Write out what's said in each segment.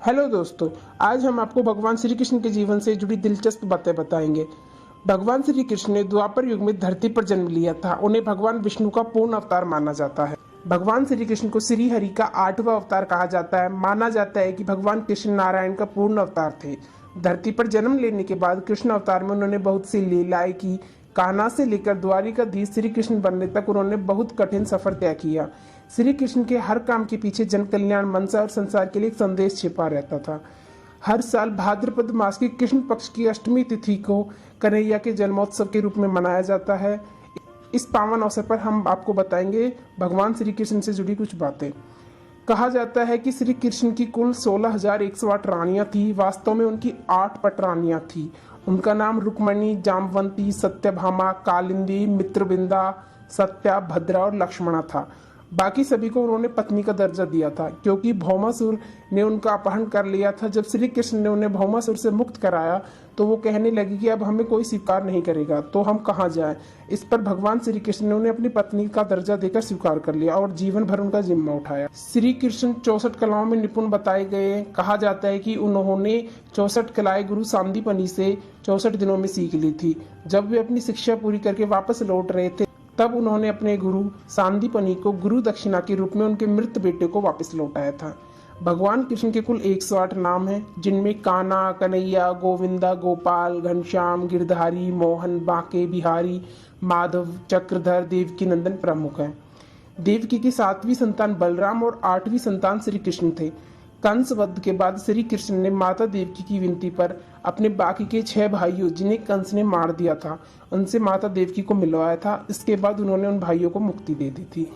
Hello दोस्तों, आज हम आपको भगवान श्री कृष्ण के जीवन से जुड़ी दिलचस्प बातें बताएंगे। भगवान श्री कृष्ण ने द्वापर युग में धरती पर जन्म लिया था। उन्हें भगवान विष्णु का पूर्ण अवतार माना जाता है। भगवान श्री कृष्ण को श्री हरि का 8वां अवतार कहा जाता है। माना जाता है कि भगवान कृष्ण नारायण का पूर्ण अवतार थे। धरती पर जन्म लेने के बाद कृष्ण अवतार में उन्होंने बहुत सी लीलाएं की। कान्हा से लेकर द्वारिकाधीश श्री कृष्ण बनने तक उन्होंने बहुत कठिन सफर तय किया। श्री कृष्ण के हर काम के पीछे जन कल्याण, मनसा और संसार के लिए एक संदेश छिपा रहता था। हर साल भाद्रपद मास की कृष्ण पक्ष की अष्टमी तिथि को कन्हैया के जन्मोत्सव के रूप में मनाया जाता है। इस पावन अवसर पर हम आपको बताएंगे भगवान श्री कृष्ण से जुड़ी कुछ बातें। कहा जाता है कि श्री कृष्ण की कुल 16,108 रानियां थी। वास्तव में उनकी 8 पटरानियां थी। उनका नाम रुक्मणी, जामवंती, सत्यभामा, कालिंदी, मित्रविंदा, सत्या, भद्रा और लक्ष्मणा था। बाकी सभी को उन्होंने पत्नी का दर्जा दिया था, क्योंकि भौमासुर ने उनका अपहरण कर लिया था। जब श्री कृष्ण ने उन्हें भौमासुर से मुक्त कराया तो वो कहने लगी कि अब हमें कोई स्वीकार नहीं करेगा, तो हम कहाँ जाएं। इस पर भगवान श्री कृष्ण ने उन्हें अपनी पत्नी का दर्जा देकर स्वीकार कर लिया और जीवन भर उनका जिम्मा उठाया। श्री कृष्ण 64 कलाओं में निपुण बताए गए। कहा जाता है कि उन्होंने 64 कलाएं गुरु सांदीपनि से 64 दिनों में सीख ली थी। जब वे अपनी शिक्षा पूरी करके वापस लौट रहे थे तब उन्होंने अपने गुरु सांदीपनि को गुरु दक्षिणा के रूप में उनके मृत बेटे को वापस लौटाया था। भगवान कृष्ण के कुल 108 नाम हैं, जिनमें कान्हा, कन्हैया, गोविंदा, गोपाल, घनश्याम, गिरधारी, मोहन, बांके बिहारी, माधव, चक्रधर, देवकी नंदन प्रमुख हैं। देवकी की 7वीं संतान बलराम और 8वीं संतान श्री कृष्ण थे। कंस वध के बाद श्री कृष्ण ने माता देवकी की विनती पर अपने बाकी के 6 भाइयों, जिन्हें कंस ने मार दिया था, उनसे माता देवकी को मिलवाया था। इसके बाद उन्होंने उन भाइयों को मुक्ति दे दी थी।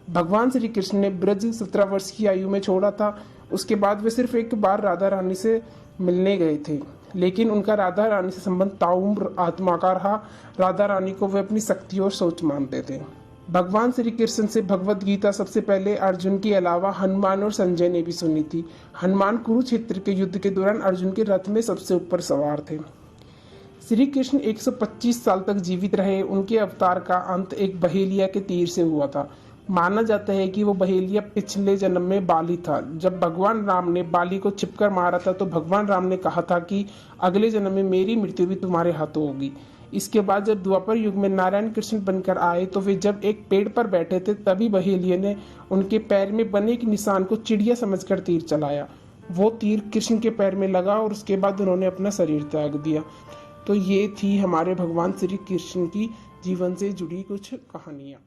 भगवान श्री कृष्ण ने ब्रज 17 वर्ष की आयु में छोड़ा था। उसके बाद वे सिर्फ एक बार राधा रानी से मिलने गए थे, लेकिन उनका राधा रानी से संबंध ताउम्र आत्मा का रहा। राधा रानी को वे अपनी शक्ति और सोच मानते थे। भगवान श्री कृष्ण से भगवत गीता सबसे पहले अर्जुन के अलावा हनुमान और संजय ने भी सुनी थी। हनुमान कुरुक्षेत्र के युद्ध के दौरान अर्जुन के रथ में सबसे ऊपर सवार थे। श्री कृष्ण 125 साल तक जीवित रहे। उनके अवतार का अंत एक बहेलिया के तीर से हुआ था। माना जाता है कि वो बहेलिया पिछले जन्म में बाली था। जब भगवान राम ने बाली को छिपकर मारा था तो भगवान राम ने कहा था कि अगले जन्म में मेरी मृत्यु भी तुम्हारे हाथों होगी। इसके बाद जब द्वापर युग में नारायण कृष्ण बनकर आए तो वे जब एक पेड़ पर बैठे थे तभी बहेलिया ने उनके पैर में बने एक निशान को चिड़िया समझकर तीर चलाया। वो तीर कृष्ण के पैर में लगा और उसके बाद उन्होंने अपना शरीर त्याग दिया। तो ये थी हमारे भगवान श्री कृष्ण की जीवन से जुड़ी कुछ कहानियाँ।